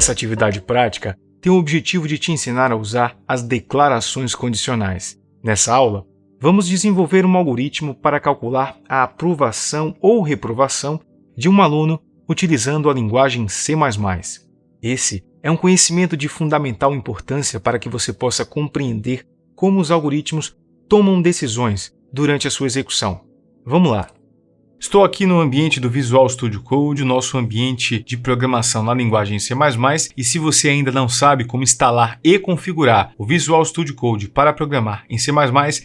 Essa atividade prática tem o objetivo de te ensinar a usar as declarações condicionais. Nessa aula, vamos desenvolver um algoritmo para calcular a aprovação ou reprovação de um aluno utilizando a linguagem C++. Esse é um conhecimento de fundamental importância para que você possa compreender como os algoritmos tomam decisões durante a sua execução. Vamos lá! Estou aqui no ambiente do Visual Studio Code, nosso ambiente de programação na linguagem C++, e se você ainda não sabe como instalar e configurar o Visual Studio Code para programar em C++,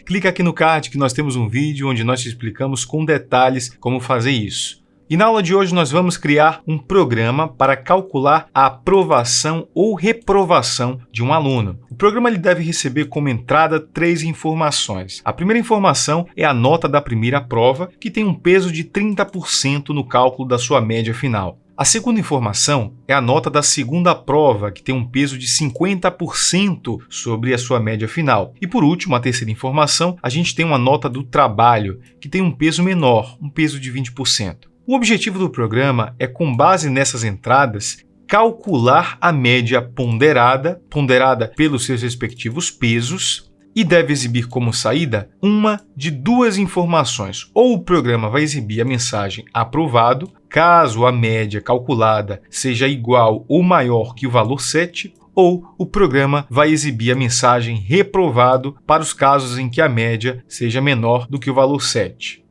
clica aqui no card que nós temos um vídeo onde nós te explicamos com detalhes como fazer isso. E na aula de hoje nós vamos criar um programa para calcular a aprovação ou reprovação de um aluno. O programa ele deve receber como entrada 3 informações. A primeira informação é a nota da primeira prova, que tem um peso de 30% no cálculo da sua média final. A segunda informação é a nota da segunda prova, que tem um peso de 50% sobre a sua média final. E por último, a terceira informação, a gente tem uma nota do trabalho, que tem um peso menor, um peso de 20%. O objetivo do programa é, com base nessas entradas, calcular a média ponderada pelos seus respectivos pesos, e deve exibir como saída uma de 2 informações. Ou o programa vai exibir a mensagem aprovado, caso a média calculada seja igual ou maior que o valor 7, ou o programa vai exibir a mensagem reprovado para os casos em que a média seja menor do que o valor 7.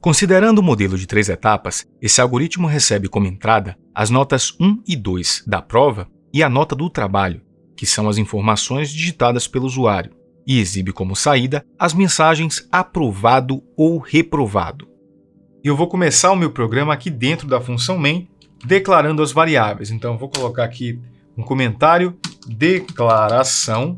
Considerando o modelo de 3 etapas, esse algoritmo recebe como entrada as notas 1 e 2 da prova e a nota do trabalho, que são as informações digitadas pelo usuário, e exibe como saída as mensagens aprovado ou reprovado. Eu vou começar o meu programa aqui dentro da função main, declarando as variáveis. Então, eu vou colocar aqui um comentário, declaração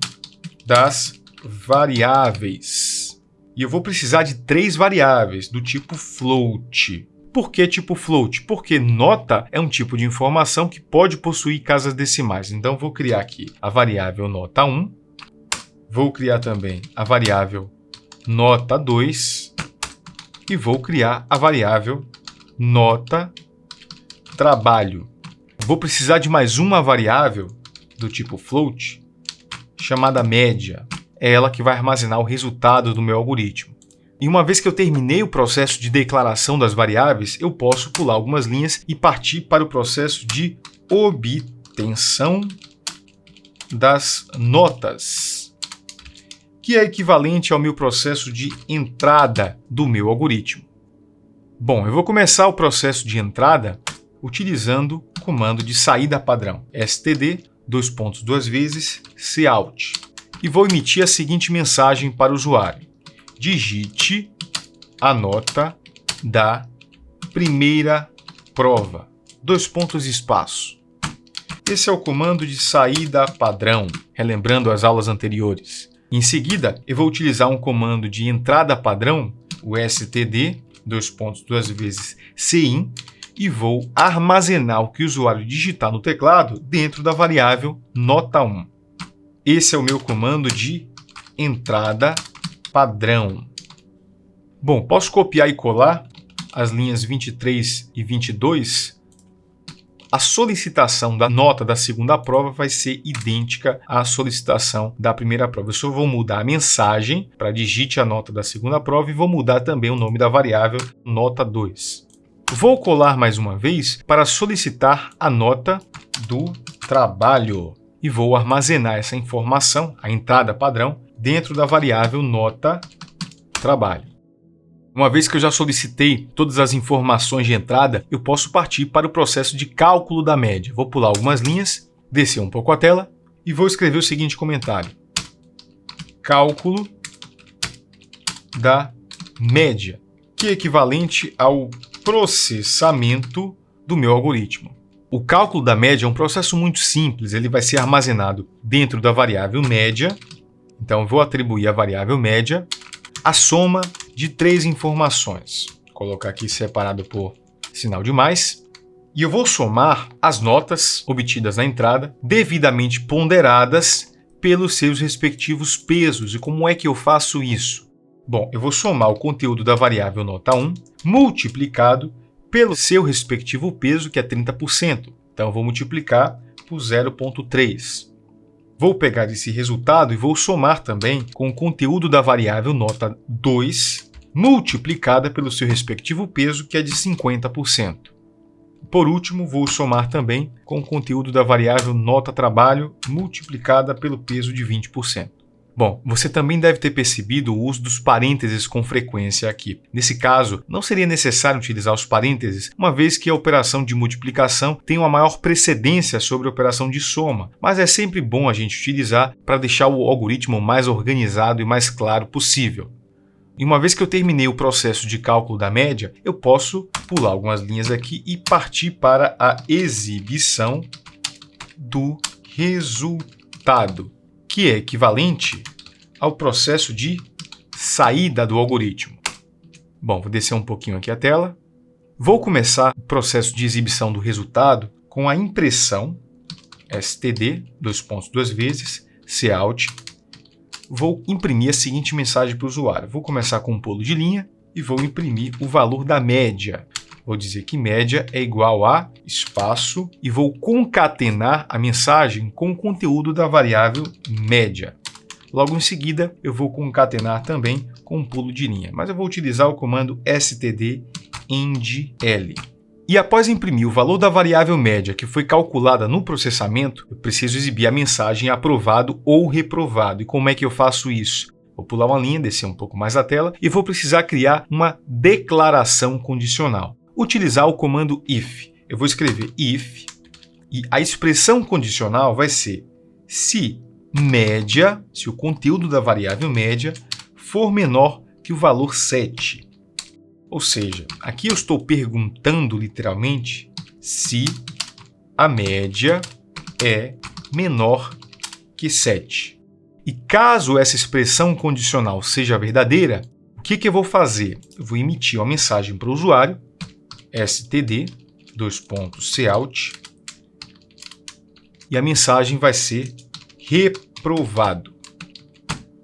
das variáveis. E eu vou precisar de 3 variáveis do tipo float. Por que tipo float? Porque nota é um tipo de informação que pode possuir casas decimais. Então, eu vou criar aqui a variável nota 1. Vou criar também a variável nota 2. E vou criar a variável nota trabalho. Vou precisar de mais uma variável do tipo float, chamada média. É ela que vai armazenar o resultado do meu algoritmo. E uma vez que eu terminei o processo de declaração das variáveis, eu posso pular algumas linhas e partir para o processo de obtenção das notas, que é equivalente ao meu processo de entrada do meu algoritmo. Bom, eu vou começar o processo de entrada utilizando o comando de saída padrão, std, cout. E vou emitir a seguinte mensagem para o usuário: digite a nota da primeira prova, espaço. Esse é o comando de saída padrão, relembrando as aulas anteriores. Em seguida, eu vou utilizar um comando de entrada padrão, o std, cin, e vou armazenar o que o usuário digitar no teclado dentro da variável nota 1. Esse é o meu comando de entrada padrão. Bom, posso copiar e colar as linhas 23 e 22. A solicitação da nota da segunda prova vai ser idêntica à solicitação da primeira prova. Eu só vou mudar a mensagem para digite a nota da segunda prova e vou mudar também o nome da variável nota 2. Vou colar mais uma vez para solicitar a nota do trabalho. E vou armazenar essa informação, a entrada padrão, dentro da variável nota trabalho. Uma vez que eu já solicitei todas as informações de entrada, eu posso partir para o processo de cálculo da média. Vou pular algumas linhas, descer um pouco a tela e vou escrever o seguinte comentário: cálculo da média, que é equivalente ao processamento do meu algoritmo. O cálculo da média é um processo muito simples, ele vai ser armazenado dentro da variável média. Então, eu vou atribuir à variável média a soma de 3 informações. Vou colocar aqui separado por sinal de mais. E eu vou somar as notas obtidas na entrada, devidamente ponderadas pelos seus respectivos pesos. E como é que eu faço isso? Bom, eu vou somar o conteúdo da variável nota 1 multiplicado pelo seu respectivo peso, que é 30%. Então, eu vou multiplicar por 0,3. Vou pegar esse resultado e vou somar também com o conteúdo da variável nota 2, multiplicada pelo seu respectivo peso, que é de 50%. Por último, vou somar também com o conteúdo da variável nota trabalho, multiplicada pelo peso de 20%. Bom, você também deve ter percebido o uso dos parênteses com frequência aqui. Nesse caso, não seria necessário utilizar os parênteses, uma vez que a operação de multiplicação tem uma maior precedência sobre a operação de soma, mas é sempre bom a gente utilizar para deixar o algoritmo mais organizado e mais claro possível. E uma vez que eu terminei o processo de cálculo da média, eu posso pular algumas linhas aqui e partir para a exibição do resultado, que é equivalente ao processo de saída do algoritmo. Bom, vou descer um pouquinho aqui a tela. Vou começar o processo de exibição do resultado com a impressão std, duas vezes, cout. Vou imprimir a seguinte mensagem para o usuário. Vou começar com um pulo de linha e vou imprimir o valor da média. Vou dizer que média é igual a espaço e vou concatenar a mensagem com o conteúdo da variável média. Logo em seguida, eu vou concatenar também com um pulo de linha, mas eu vou utilizar o comando std end_l. E após imprimir o valor da variável média que foi calculada no processamento, eu preciso exibir a mensagem aprovado ou reprovado. E como é que eu faço isso? Vou pular uma linha, descer um pouco mais a tela e vou precisar criar uma declaração condicional. Utilizar o comando if. Eu vou escrever if e a expressão condicional vai ser se média, se o conteúdo da variável média for menor que o valor 7. Ou seja, aqui eu estou perguntando literalmente se a média é menor que 7. E caso essa expressão condicional seja verdadeira, o que eu vou fazer? Eu vou emitir uma mensagem para o usuário, std, cout, e a mensagem vai ser reprovado.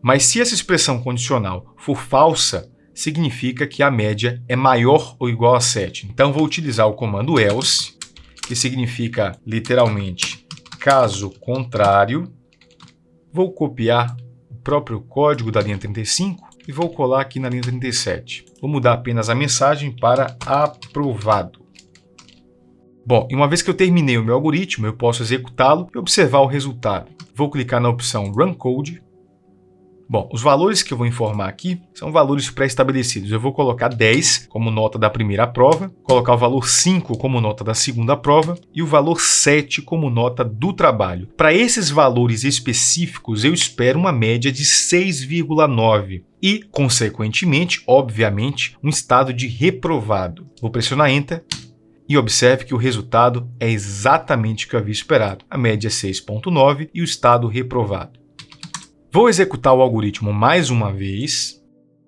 Mas se essa expressão condicional for falsa, significa que a média é maior ou igual a 7. Então, vou utilizar o comando else, que significa literalmente caso contrário. Vou copiar o próprio código da linha 35 e vou colar aqui na linha 37. Vou mudar apenas a mensagem para aprovado. Bom, e uma vez que eu terminei o meu algoritmo, eu posso executá-lo e observar o resultado. Vou clicar na opção Run Code. Bom, os valores que eu vou informar aqui são valores pré-estabelecidos. Eu vou colocar 10 como nota da primeira prova, colocar o valor 5 como nota da segunda prova e o valor 7 como nota do trabalho. Para esses valores específicos, eu espero uma média de 6,9 e, consequentemente, obviamente, um estado de reprovado. Vou pressionar Enter e observe que o resultado é exatamente o que eu havia esperado. A média é 6,9 e o estado reprovado. Vou executar o algoritmo mais uma vez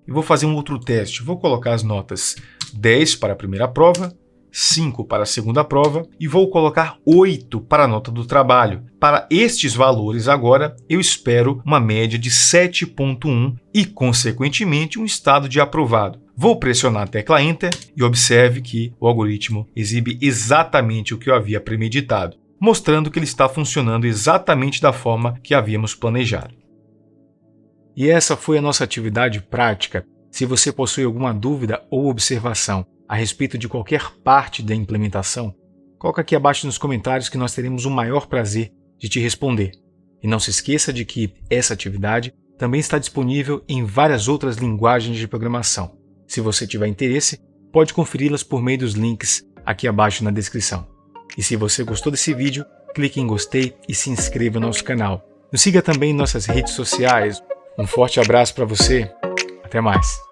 e vou fazer um outro teste. Vou colocar as notas 10 para a primeira prova, 5 para a segunda prova e vou colocar 8 para a nota do trabalho. Para estes valores agora, eu espero uma média de 7,1 e, consequentemente, um estado de aprovado. Vou pressionar a tecla Enter e observe que o algoritmo exibe exatamente o que eu havia premeditado, mostrando que ele está funcionando exatamente da forma que havíamos planejado. E essa foi a nossa atividade prática. Se você possui alguma dúvida ou observação a respeito de qualquer parte da implementação, coloca aqui abaixo nos comentários que nós teremos o maior prazer de te responder. E não se esqueça de que essa atividade também está disponível em várias outras linguagens de programação. Se você tiver interesse, pode conferi-las por meio dos links aqui abaixo na descrição. E se você gostou desse vídeo, clique em gostei e se inscreva no nosso canal. Nos siga também em nossas redes sociais. Um forte abraço para você. Até mais.